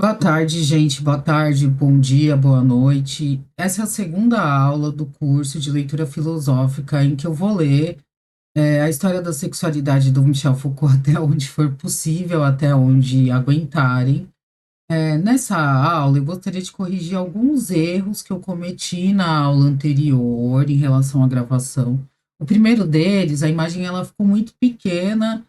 Boa tarde, gente. Boa tarde, bom dia, boa noite. Essa é a segunda aula do curso de leitura filosófica em que eu vou ler a história da sexualidade do Michel Foucault até onde for possível, até onde aguentarem. Nessa aula, eu gostaria de corrigir alguns erros que eu cometi na aula anterior em relação à gravação. O primeiro deles, a imagem ela ficou muito pequena,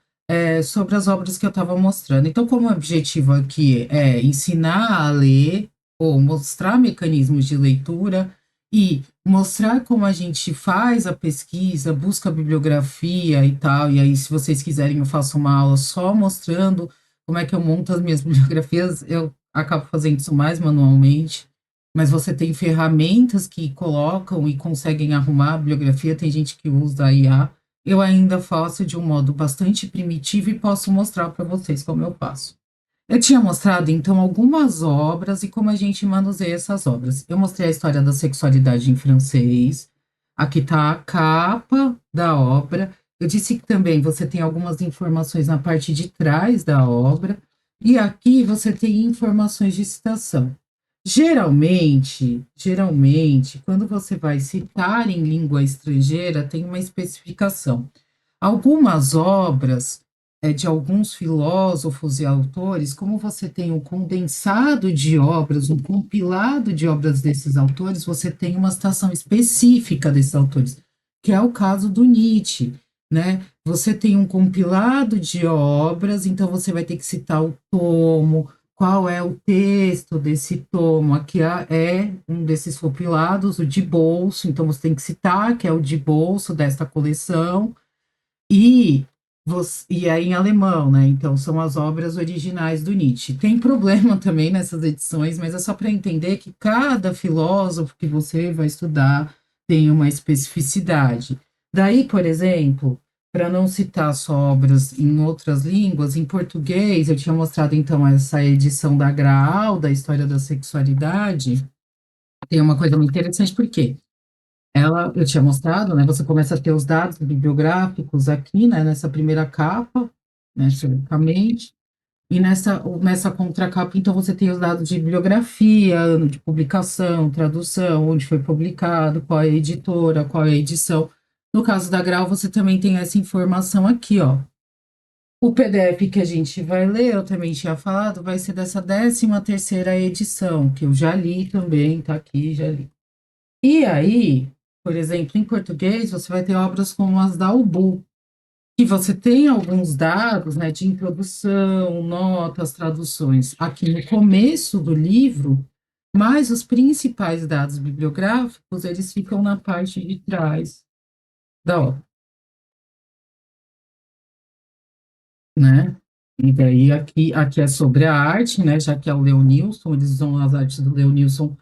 sobre as obras que eu estava mostrando. Então, como o objetivo aqui é ensinar a ler ou mostrar mecanismos de leitura e mostrar como a gente faz a pesquisa, busca a bibliografia e tal, e aí, se vocês quiserem, eu faço uma aula só mostrando como é que eu monto as minhas bibliografias, eu acabo fazendo isso mais manualmente, mas você tem ferramentas que colocam e conseguem arrumar a bibliografia, tem gente que usa a IA, eu ainda faço de um modo bastante primitivo e posso mostrar para vocês como eu faço. Eu tinha mostrado, então, algumas obras e como a gente manuseia essas obras. Eu mostrei a história da sexualidade em francês. Aqui está a capa da obra. Eu disse que também você tem algumas informações na parte de trás da obra. E aqui você tem informações de citação. Geralmente, quando você vai citar em língua estrangeira, tem uma especificação. Algumas obras de alguns filósofos e autores, como você tem um condensado de obras, um compilado de obras desses autores, você tem uma citação específica desses autores, que é o caso do Nietzsche, né? Você tem um compilado de obras, então você vai ter que citar o tomo, qual é o texto desse tomo. Aqui é um desses compilados, o de bolso, então você tem que citar que é o de bolso desta coleção. E é em alemão, né? Então são as obras originais do Nietzsche. Tem problema também nessas edições, mas é só para entender que cada filósofo que você vai estudar tem uma especificidade. Daí, por exemplo, para não citar só obras em outras línguas, em português, eu tinha mostrado então essa edição da Graal, da História da Sexualidade. Tem uma coisa muito interessante, por quê? Eu tinha mostrado, né? Você começa a ter os dados bibliográficos aqui, né? Nessa primeira capa, né? Teoricamente, e nessa contracapa, então, você tem os dados de bibliografia, ano de publicação, tradução, onde foi publicado, qual é a editora, qual é a edição. No caso da Grau, você também tem essa informação aqui, ó. O PDF que a gente vai ler, eu também tinha falado, vai ser dessa 13ª edição, que eu já li também, tá aqui, já li. E aí, por exemplo, em português, você vai ter obras como as da UBU, que você tem alguns dados, né, de introdução, notas, traduções aqui no começo do livro, mas os principais dados bibliográficos, eles ficam na parte de trás da obra, né? E daí aqui é sobre a arte, né, já que é o Leonilson, eles usam as artes do Leonilson.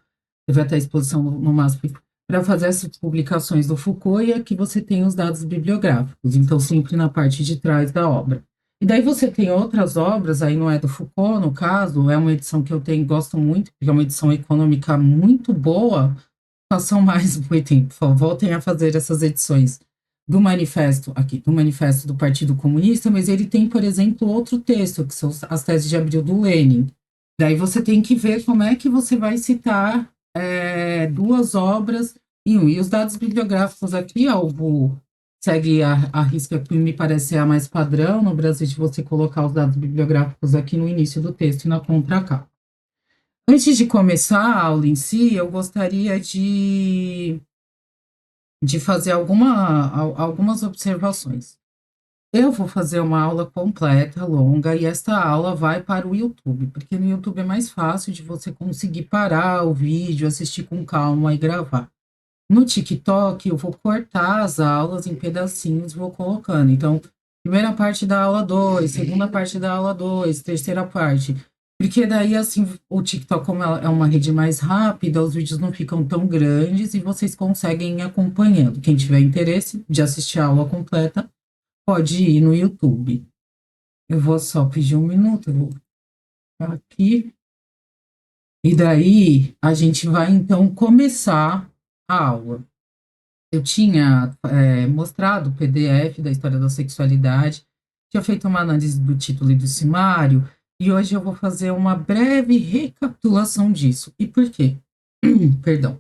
Teve até exposição no MASP para fazer essas publicações do Foucault, e aqui você tem os dados bibliográficos, então sempre na parte de trás da obra. E daí você tem outras obras, aí não é do Foucault, no caso, é uma edição que eu tenho, gosto muito, porque é uma edição econômica muito boa. Façam mais, Boitempo, por favor, voltem a fazer essas edições do manifesto, aqui, do manifesto do Partido Comunista, mas ele tem, por exemplo, outro texto, que são as teses de abril do Lenin. Daí você tem que ver como é que você vai citar duas obras em um. E os dados bibliográficos aqui, ó, segue a risca que me parece ser a mais padrão no Brasil, de você colocar os dados bibliográficos aqui no início do texto e na contracapa. Antes de começar a aula em si, eu gostaria de fazer algumas observações. Eu vou fazer uma aula completa, longa, e esta aula vai para o YouTube, porque no YouTube é mais fácil de você conseguir parar o vídeo, assistir com calma e gravar. No TikTok, eu vou cortar as aulas em pedacinhos, vou colocando. Então, primeira parte da aula 2, segunda parte da aula 2, terceira parte. Porque daí, assim, o TikTok, como é uma rede mais rápida, os vídeos não ficam tão grandes e vocês conseguem ir acompanhando. Quem tiver interesse de assistir a aula completa, pode ir no YouTube. Eu vou só pedir um minuto, eu vou ficar aqui. E daí, a gente vai, então, começar a aula. Eu tinha mostrado o PDF da história da sexualidade, tinha feito uma análise do título e do sumário, e hoje eu vou fazer uma breve recapitulação disso. E por quê? Perdão.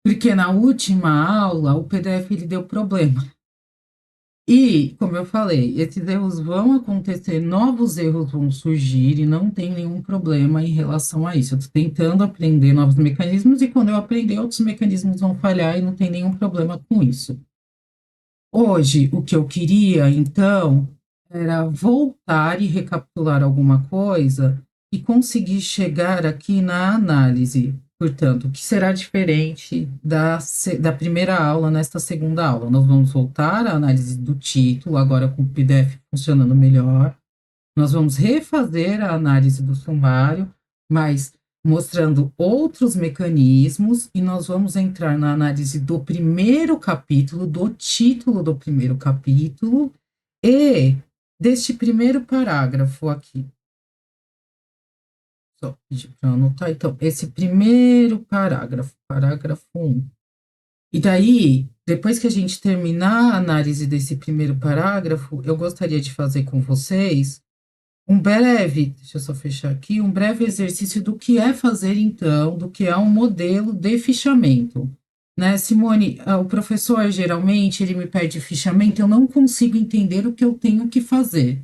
Porque na última aula o PDF ele deu problema. E, como eu falei, esses erros vão acontecer, novos erros vão surgir e não tem nenhum problema em relação a isso. Eu estou tentando aprender novos mecanismos e quando eu aprender, outros mecanismos vão falhar e não tem nenhum problema com isso. Hoje, o que eu queria, então, era voltar e recapitular alguma coisa e conseguir chegar aqui na análise. Portanto, o que será diferente da primeira aula nesta segunda aula? Nós vamos voltar à análise do título, agora com o PDF funcionando melhor. Nós vamos refazer a análise do sumário, mas mostrando outros mecanismos, e nós vamos entrar na análise do primeiro capítulo, do título do primeiro capítulo, e deste primeiro parágrafo aqui. Só pedir para anotar. Então, esse primeiro parágrafo, parágrafo 1. E daí, depois que a gente terminar a análise desse primeiro parágrafo, eu gostaria de fazer com vocês deixa eu só fechar aqui, um breve exercício do que é fazer, então, do que é um modelo de fichamento. Né, Simone, o professor, geralmente, ele me pede fichamento, eu não consigo entender o que eu tenho que fazer.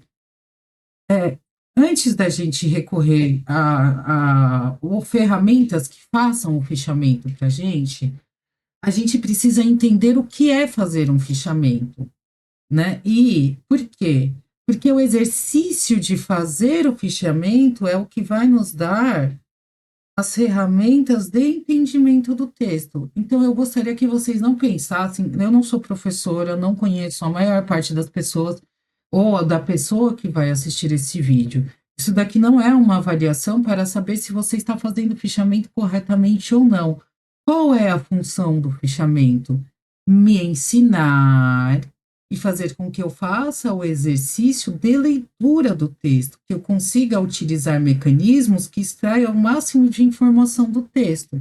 Antes da gente recorrer a ferramentas que façam o fichamento para a gente precisa entender o que é fazer um fichamento, né? E por quê? Porque o exercício de fazer o fichamento é o que vai nos dar as ferramentas de entendimento do texto. Então, eu gostaria que vocês não pensassem, eu não sou professora, não conheço a maior parte das pessoas ou da pessoa que vai assistir esse vídeo. Isso daqui não é uma avaliação para saber se você está fazendo o fichamento corretamente ou não. Qual é a função do fichamento? Me ensinar e fazer com que eu faça o exercício de leitura do texto, que eu consiga utilizar mecanismos que extraiam o máximo de informação do texto.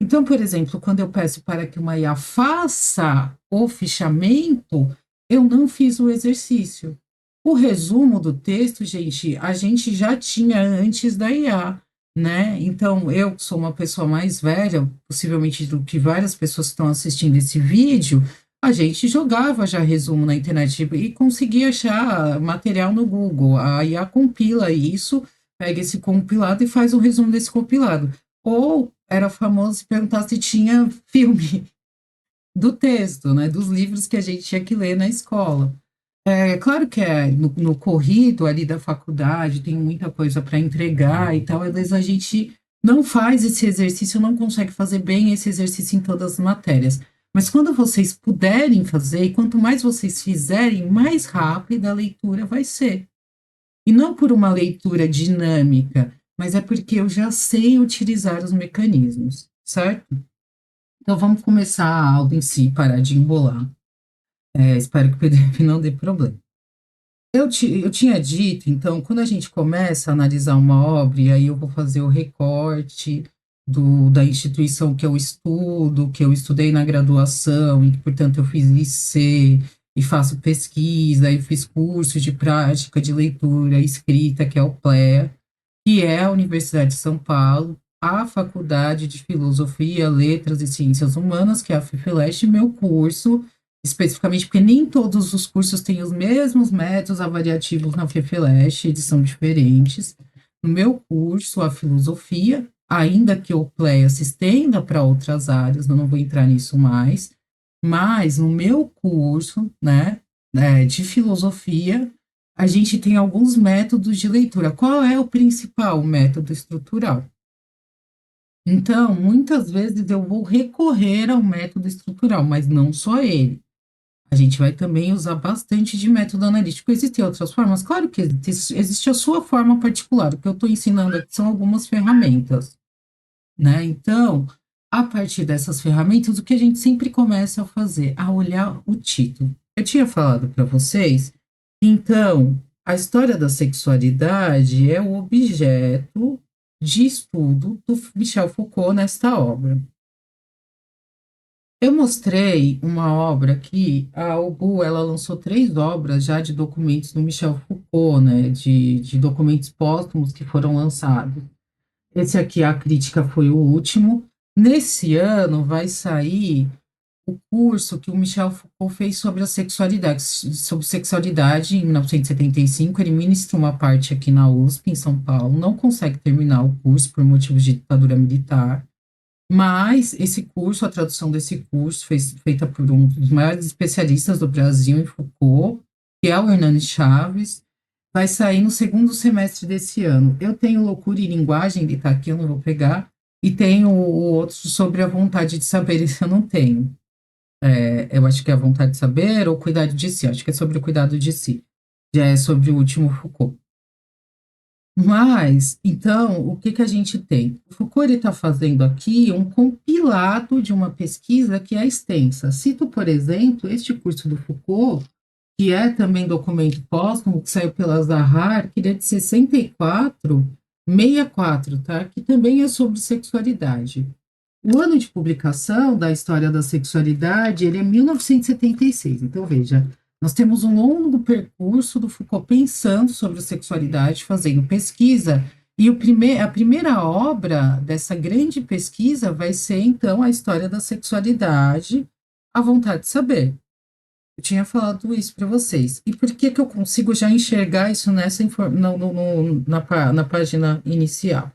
Então, por exemplo, quando eu peço para que uma IA faça o fichamento, eu não fiz o exercício. O resumo do texto, gente, a gente já tinha antes da IA, né? Então, eu sou uma pessoa mais velha, possivelmente do que várias pessoas que estão assistindo esse vídeo, a gente jogava já resumo na internet e conseguia achar material no Google. A IA compila isso, pega esse compilado e faz um resumo desse compilado. Ou era famoso se perguntar se tinha filme do texto, né? Dos livros que a gente tinha que ler na escola. É claro que no corrido ali da faculdade, tem muita coisa para entregar e tal, às vezes a gente não faz esse exercício, não consegue fazer bem esse exercício em todas as matérias. Mas quando vocês puderem fazer, e quanto mais vocês fizerem, mais rápida a leitura vai ser. E não por uma leitura dinâmica, mas é porque eu já sei utilizar os mecanismos, certo? Então vamos começar a aula em si, parar de embolar. Espero que o PDF não dê problema. Eu tinha dito, então, quando a gente começa a analisar uma obra, e aí eu vou fazer o recorte da instituição que eu estudei na graduação, e que, portanto, eu fiz IC, e faço pesquisa, e fiz curso de prática de leitura, escrita, que é o PLEA, que é a Universidade de São Paulo, a Faculdade de Filosofia, Letras e Ciências Humanas, que é a FIFELESH, e meu curso especificamente, porque nem todos os cursos têm os mesmos métodos avaliativos na FEFELESH, eles são diferentes. No meu curso, a filosofia, ainda que o PLEA se estenda para outras áreas, eu não vou entrar nisso mais, mas no meu curso, né, de filosofia, a gente tem alguns métodos de leitura. Qual é o principal método estrutural? Então, muitas vezes eu vou recorrer ao método estrutural, mas não só ele. A gente vai também usar bastante de método analítico. Existem outras formas? Claro que existe a sua forma particular. O que eu estou ensinando aqui são algumas ferramentas, né? Então, a partir dessas ferramentas, o que a gente sempre começa a fazer? A olhar o título. Eu tinha falado para vocês, então, a história da sexualidade é o objeto de estudo do Michel Foucault nesta obra. Eu mostrei uma obra aqui, a UBU, ela lançou 3 obras já de documentos do Michel Foucault, né, de documentos póstumos que foram lançados. Esse aqui, A Crítica, foi o último. Nesse ano vai sair o curso que o Michel Foucault fez sobre sexualidade em 1975. Ele ministra uma parte aqui na USP, em São Paulo, não consegue terminar o curso por motivos de ditadura militar. Mas esse curso, a tradução desse curso, feita por um dos maiores especialistas do Brasil em Foucault, que é o Hernani Chaves, vai sair no segundo semestre desse ano. Eu tenho Loucura e Linguagem, ele está aqui, eu não vou pegar, e tenho o outro sobre a vontade de saber, esse eu não tenho. Eu acho que é a vontade de saber ou cuidado de si, acho que é sobre o cuidado de si. Já é sobre o último Foucault. Mas, então, o que que a gente tem? O Foucault está fazendo aqui um compilado de uma pesquisa que é extensa. Cito, por exemplo, este curso do Foucault, que é também documento póstumo, que saiu pela Zahar, que ele é de 64, 64, tá? Que também é sobre sexualidade. O ano de publicação da história da sexualidade, ele é 1976. Então, veja, nós temos um longo percurso do Foucault pensando sobre a sexualidade, fazendo pesquisa, e a primeira obra dessa grande pesquisa vai ser, então, a história da sexualidade, a vontade de saber. Eu tinha falado isso para vocês. E por que que eu consigo já enxergar isso na página inicial?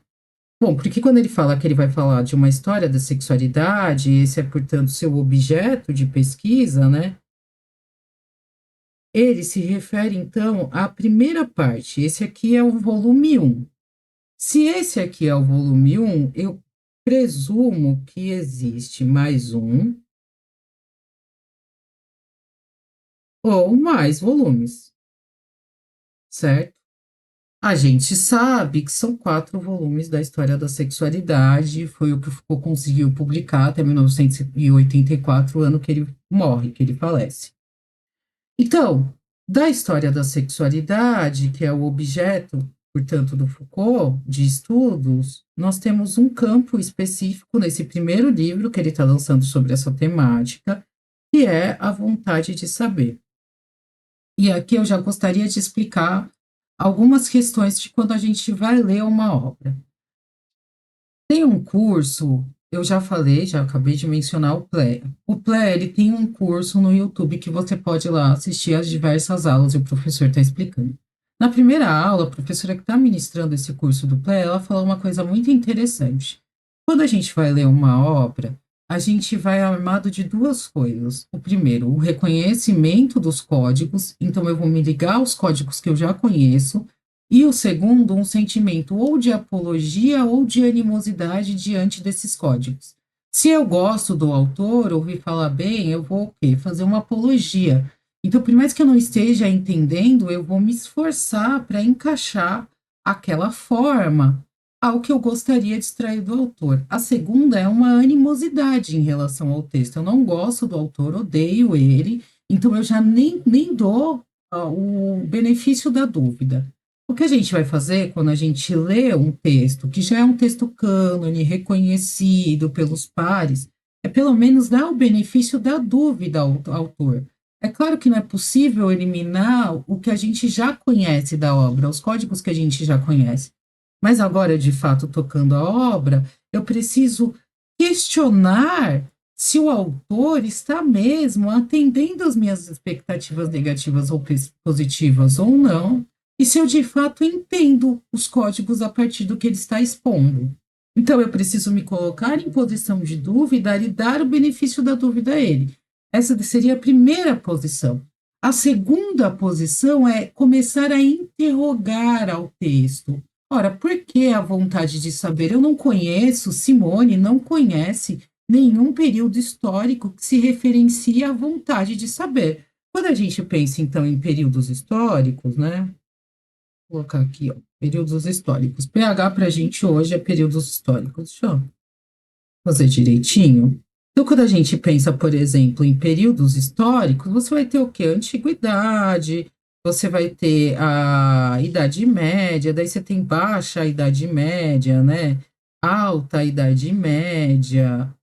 Bom, porque quando ele fala que ele vai falar de uma história da sexualidade, esse é, portanto, seu objeto de pesquisa, né? Ele se refere, então, à primeira parte. Esse aqui é o volume 1. Se esse aqui é o volume 1, eu presumo que existe mais um ou mais volumes, certo? A gente sabe que são 4 volumes da história da sexualidade, foi o que o Foucault conseguiu publicar até 1984, o ano que ele morre, que ele falece. Então, da história da sexualidade, que é o objeto, portanto, do Foucault, de estudos, nós temos um campo específico nesse primeiro livro que ele está lançando sobre essa temática, que é a vontade de saber. E aqui eu já gostaria de explicar algumas questões de quando a gente vai ler uma obra. Tem um curso, eu já falei, já acabei de mencionar o PLE. O PLE, ele tem um curso no YouTube que você pode ir lá assistir as diversas aulas e o professor está explicando. Na primeira aula, a professora que está ministrando esse curso do PLE, ela falou uma coisa muito interessante. Quando a gente vai ler uma obra, a gente vai armado de 2 coisas. O primeiro, o reconhecimento dos códigos, então eu vou me ligar aos códigos que eu já conheço, e o segundo, um sentimento ou de apologia ou de animosidade diante desses códigos. Se eu gosto do autor, ouvi falar bem, eu vou o quê? Fazer uma apologia. Então, por mais que eu não esteja entendendo, eu vou me esforçar para encaixar aquela forma ao que eu gostaria de extrair do autor. A segunda é uma animosidade em relação ao texto. Eu não gosto do autor, odeio ele, então eu já nem dou o benefício da dúvida. O que a gente vai fazer quando a gente lê um texto, que já é um texto cânone, reconhecido pelos pares, é pelo menos dar o benefício da dúvida ao autor. É claro que não é possível eliminar o que a gente já conhece da obra, os códigos que a gente já conhece. Mas agora, de fato, tocando a obra, eu preciso questionar se o autor está mesmo atendendo às minhas expectativas negativas ou positivas ou não, e se eu de fato entendo os códigos a partir do que ele está expondo. Então, eu preciso me colocar em posição de dúvida e dar o benefício da dúvida a ele. Essa seria a primeira posição. A segunda posição é começar a interrogar ao texto. Ora, por que a vontade de saber? Eu não conheço, Simone não conhece nenhum período histórico que se referencie à vontade de saber. Quando a gente pensa, então, em períodos históricos, né? Vou colocar aqui, ó, períodos históricos. PH para a gente hoje é períodos históricos. Deixa eu fazer direitinho. Então, quando a gente pensa, por exemplo, em períodos históricos, você vai ter o quê? Antiguidade, você vai ter a Idade Média, daí você tem baixa Idade Média, né? Alta Idade Média,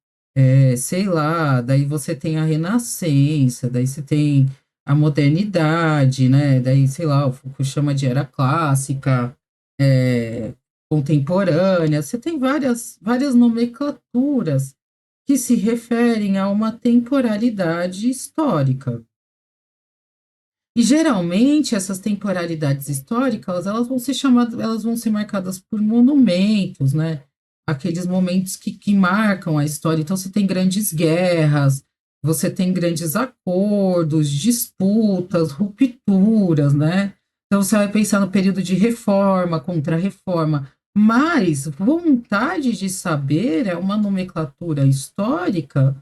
sei lá, daí você tem a Renascença, daí você tem a modernidade, né? Daí, sei lá, o Foucault chama de era clássica, contemporânea. Você tem várias nomenclaturas que se referem a uma temporalidade histórica. E geralmente essas temporalidades históricas, elas vão ser chamadas, elas vão ser marcadas por monumentos, né? Aqueles momentos que marcam a história. Então você tem grandes guerras, você tem grandes acordos, disputas, rupturas, né? Então você vai pensar no período de reforma, contra-reforma, mas vontade de saber é uma nomenclatura histórica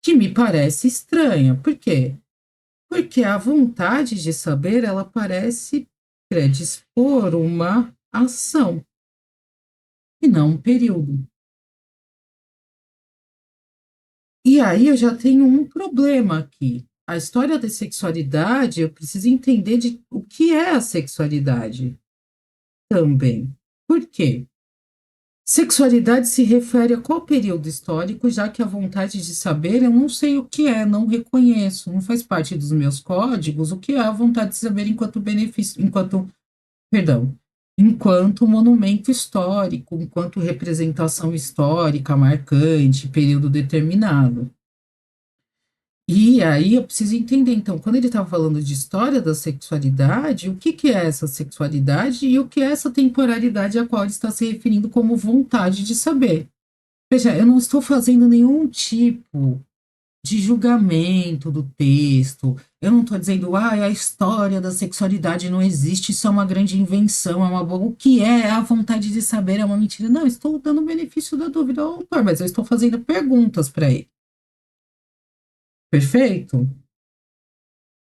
que me parece estranha. Por quê? Porque a vontade de saber, ela parece predispor uma ação e não um período. E aí eu já tenho um problema aqui. A história da sexualidade, eu preciso entender de o que é a sexualidade também. Por quê? Sexualidade se refere a qual período histórico, já que a vontade de saber, eu não sei o que é, não reconheço, não faz parte dos meus códigos o que é a vontade de saber enquanto benefício, perdão, enquanto monumento histórico, enquanto representação histórica marcante, período determinado. E aí eu preciso entender, então, quando ele estava falando de história da sexualidade, o que que é essa sexualidade e o que é essa temporalidade a qual ele está se referindo como vontade de saber. Veja, eu não estou fazendo nenhum tipo de julgamento do texto. Eu não estou dizendo, a história da sexualidade não existe, isso é uma grande invenção, é uma boa. O que é a vontade de saber é uma mentira. Não, estou dando o benefício da dúvida ao autor, mas eu estou fazendo perguntas para ele. Perfeito?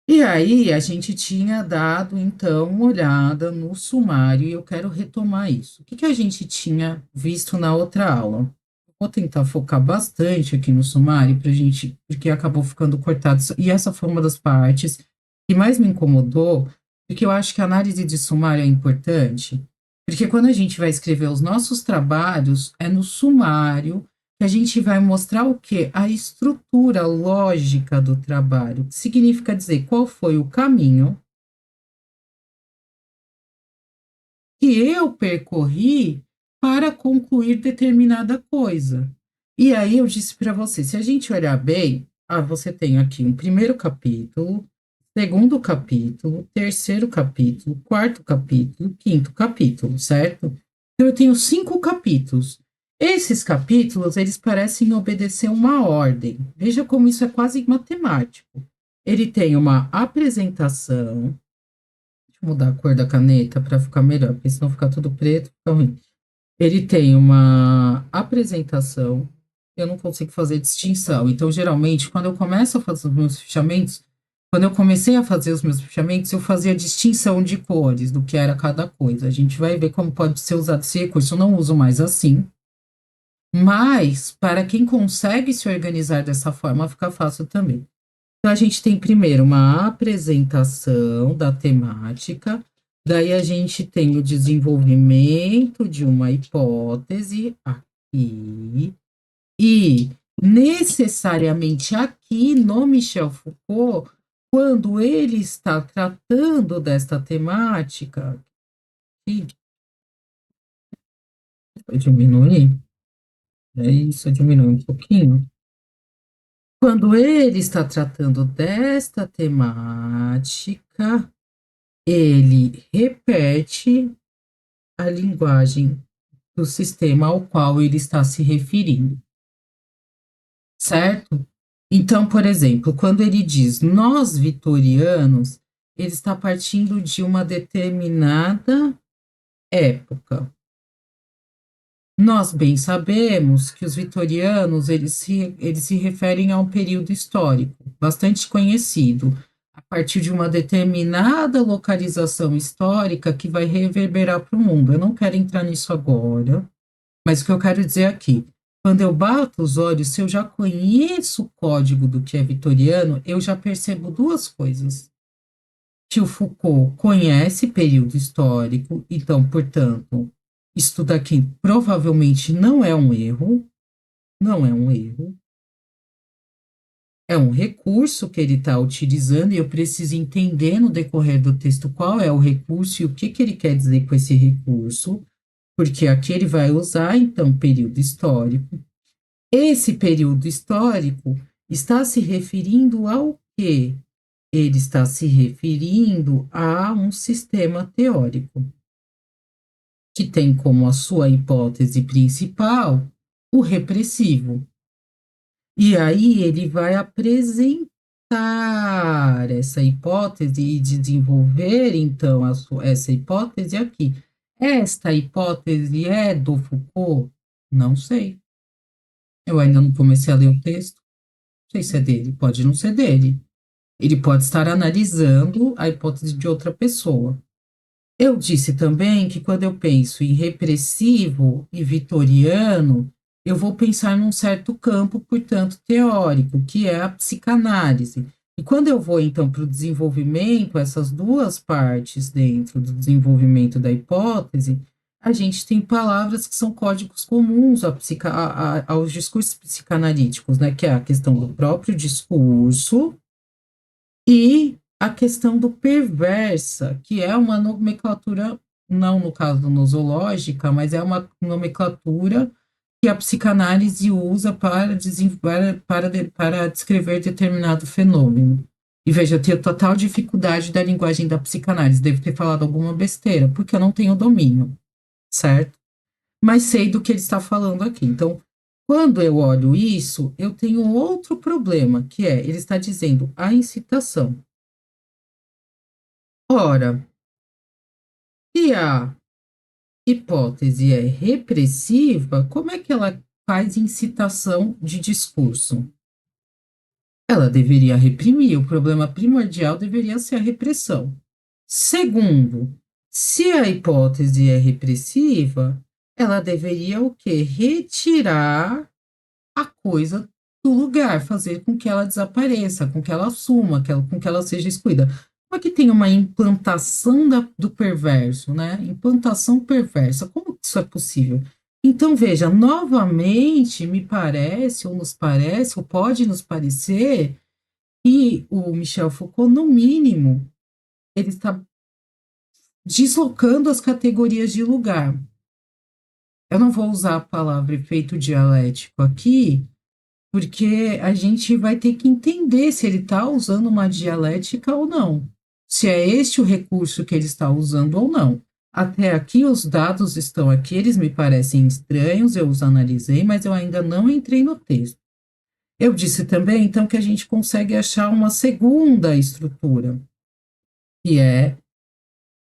E aí, a gente tinha dado, então, uma olhada no sumário, e eu quero retomar isso. O que que a gente tinha visto na outra aula? Vou tentar focar bastante aqui no sumário, pra gente, porque acabou ficando cortado. E essa foi uma das partes que mais me incomodou, porque eu acho que a análise de sumário é importante, porque quando a gente vai escrever os nossos trabalhos, é no sumário que a gente vai mostrar o quê? A estrutura lógica do trabalho, que significa dizer qual foi o caminho que eu percorri para concluir determinada coisa. E aí eu disse para você, se a gente olhar bem, você tem aqui um primeiro capítulo, segundo capítulo, terceiro capítulo, quarto capítulo, quinto capítulo, certo? Então eu tenho 5 capítulos. Esses capítulos, eles parecem obedecer uma ordem. Veja como isso é quase matemático. Ele tem uma apresentação, mudar a cor da caneta para ficar melhor, porque senão ficar tudo preto, fica ruim. Ele tem uma apresentação, eu não consigo fazer distinção. Então, geralmente, quando eu começo a fazer os meus fichamentos, quando eu comecei a fazer os meus fichamentos, eu fazia distinção de cores do que era cada coisa. A gente vai ver como pode ser usado esse recurso. Eu não uso mais assim, mas para quem consegue se organizar dessa forma, fica fácil também. Então, a gente tem primeiro uma apresentação da temática, daí a gente tem o desenvolvimento de uma hipótese aqui, e necessariamente aqui no Michel Foucault, quando ele está tratando desta temática, e vai diminuir, é isso, diminui um pouquinho. Quando ele está tratando desta temática, ele repete a linguagem do sistema ao qual ele está se referindo, certo? Então, por exemplo, quando ele diz nós vitorianos, ele está partindo de uma determinada época. Nós bem sabemos que os vitorianos, eles se referem a um período histórico bastante conhecido, a partir de uma determinada localização histórica que vai reverberar para o mundo. Eu não quero entrar nisso agora, mas o que eu quero dizer aqui, quando eu bato os olhos, se eu já conheço o código do que é vitoriano, eu já percebo duas coisas. Que o Foucault conhece período histórico, então, portanto, isso daqui provavelmente não é um erro, não é um erro. É um recurso que ele está utilizando e eu preciso entender no decorrer do texto qual é o recurso e o que ele quer dizer com esse recurso, porque aqui ele vai usar, então, período histórico. Esse período histórico está se referindo ao quê? Ele está se referindo a um sistema teórico, que tem como a sua hipótese principal o repressivo. E aí ele vai apresentar essa hipótese e desenvolver, então, essa hipótese aqui. Esta hipótese é do Foucault? Não sei. Eu ainda não comecei a ler o texto. Não sei se é dele, pode não ser dele. Ele pode estar analisando a hipótese de outra pessoa. Eu disse também que quando eu penso em repressivo e vitoriano, eu vou pensar num certo campo, portanto, teórico, que é a psicanálise. E quando eu vou, então, para o desenvolvimento, essas duas partes dentro do desenvolvimento da hipótese, a gente tem palavras que são códigos comuns aos discursos psicanalíticos, né? Que é a questão do próprio discurso e a questão do perversa, que é uma nomenclatura, não no caso nosológica, mas é uma nomenclatura que a psicanálise usa para descrever determinado fenômeno. E veja, eu tenho total dificuldade da linguagem da psicanálise, devo ter falado alguma besteira, porque eu não tenho domínio, certo? Mas sei do que ele está falando aqui. Então, quando eu olho isso, eu tenho outro problema, que é, ele está dizendo a incitação. Ora, se a hipótese é repressiva, como é que ela faz incitação de discurso? Ela deveria reprimir, o problema primordial deveria ser a repressão. Segundo, se a hipótese é repressiva, ela deveria o quê? Retirar a coisa do lugar, fazer com que ela desapareça, com que ela suma, com que ela seja excluída. Como é que tem uma implantação do perverso, né? Implantação perversa, como isso é possível? Então, veja, novamente, me parece, ou nos parece, ou pode nos parecer, que o Michel Foucault, no mínimo, ele está deslocando as categorias de lugar. Eu não vou usar a palavra efeito dialético aqui, porque a gente vai ter que entender se ele está usando uma dialética ou não, se é este o recurso que ele está usando ou não. Até aqui, os dados estão aqui, eles me parecem estranhos, eu os analisei, mas eu ainda não entrei no texto. Eu disse também, então, que a gente consegue achar uma segunda estrutura, que é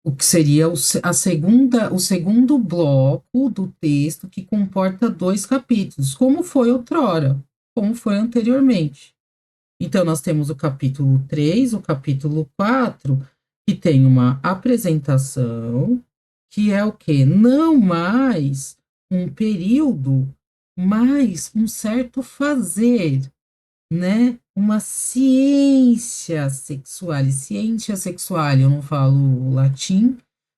o que seria o segundo bloco do texto que comporta dois capítulos, como foi outrora, como foi anteriormente. Então, nós temos o capítulo 3, o capítulo 4, que tem uma apresentação, que é o quê? Não mais um período, mas um certo fazer, né? Uma ciência sexual. E ciência sexual, eu não falo latim,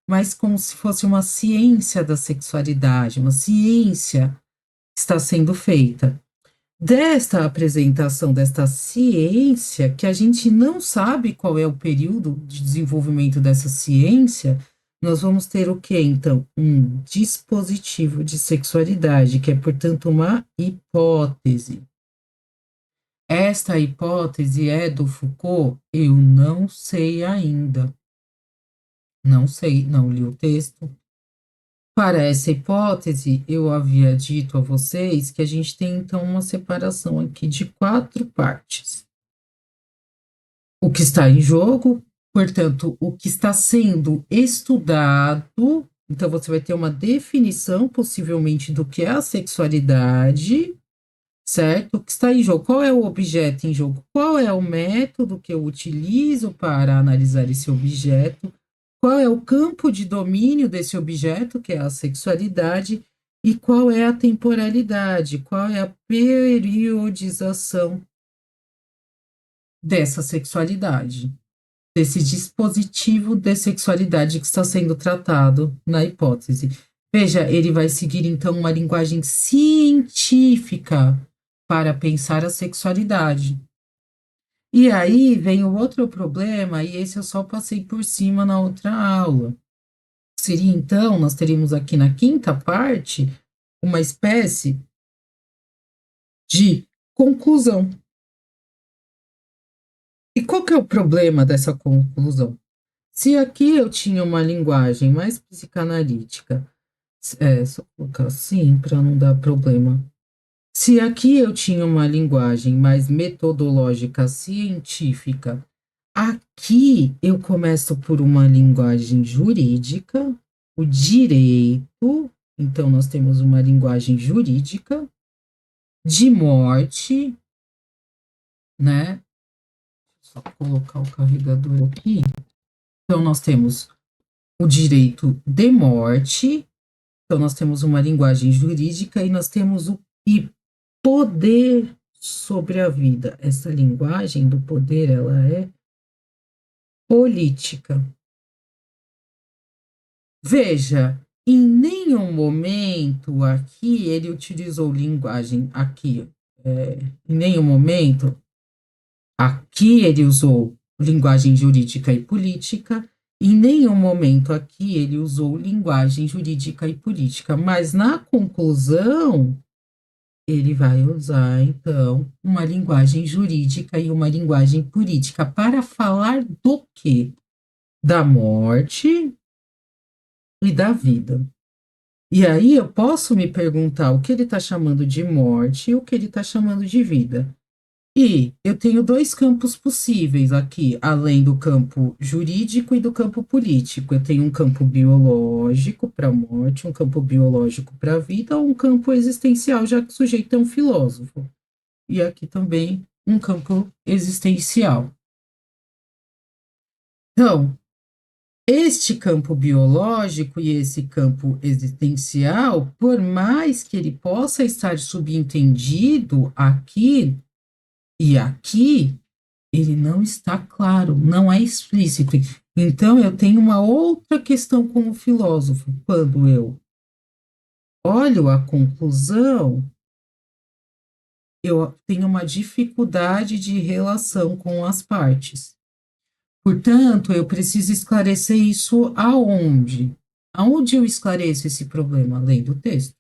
mas como se fosse uma ciência da sexualidade, uma ciência que está sendo feita. Desta apresentação desta ciência, que a gente não sabe qual é o período de desenvolvimento dessa ciência, nós vamos ter o quê, então? Um dispositivo de sexualidade, que é, portanto, uma hipótese. Esta hipótese é do Foucault? Eu não sei ainda. Não sei, não li o texto. Para essa hipótese, eu havia dito a vocês que a gente tem, então, uma separação aqui de quatro partes. O que está em jogo, portanto, o que está sendo estudado, então você vai ter uma definição, possivelmente, do que é a sexualidade, certo? O que está em jogo, qual é o objeto em jogo, qual é o método que eu utilizo para analisar esse objeto, qual é o campo de domínio desse objeto, que é a sexualidade, e qual é a temporalidade, qual é a periodização dessa sexualidade, desse dispositivo de sexualidade que está sendo tratado na hipótese. Veja, ele vai seguir então uma linguagem científica para pensar a sexualidade. E aí vem o outro problema, e esse eu só passei por cima na outra aula. Seria então, nós teríamos aqui na quinta parte uma espécie de conclusão. E qual que é o problema dessa conclusão? Se aqui eu tinha uma linguagem mais psicanalítica, só colocar assim para não dar problema. Se aqui eu tinha uma linguagem mais metodológica científica, aqui eu começo por uma linguagem jurídica, o direito, então nós temos uma linguagem jurídica de morte, né? Só colocar o carregador aqui. Então nós temos o direito de morte, então nós temos uma linguagem jurídica e nós temos o poder sobre a vida. Essa linguagem do poder, ela é política. Veja, em nenhum momento aqui ele utilizou linguagem aqui, em nenhum momento aqui ele usou linguagem jurídica e política, em nenhum momento aqui ele usou linguagem jurídica e política, mas na conclusão ele vai usar, então, uma linguagem jurídica e uma linguagem política para falar do quê? Da morte e da vida. E aí eu posso me perguntar o que ele está chamando de morte e o que ele está chamando de vida. E eu tenho dois campos possíveis aqui, além do campo jurídico e do campo político. Eu tenho um campo biológico para a morte, um campo biológico para a vida, ou um campo existencial, já que o sujeito é um filósofo. E aqui também um campo existencial. Então, este campo biológico e esse campo existencial, por mais que ele possa estar subentendido aqui e aqui, ele não está claro, não é explícito. Então, eu tenho uma outra questão como filósofo. Quando eu olho a conclusão, eu tenho uma dificuldade de relação com as partes. Portanto, eu preciso esclarecer isso aonde? Aonde eu esclareço esse problema? Lendo o texto.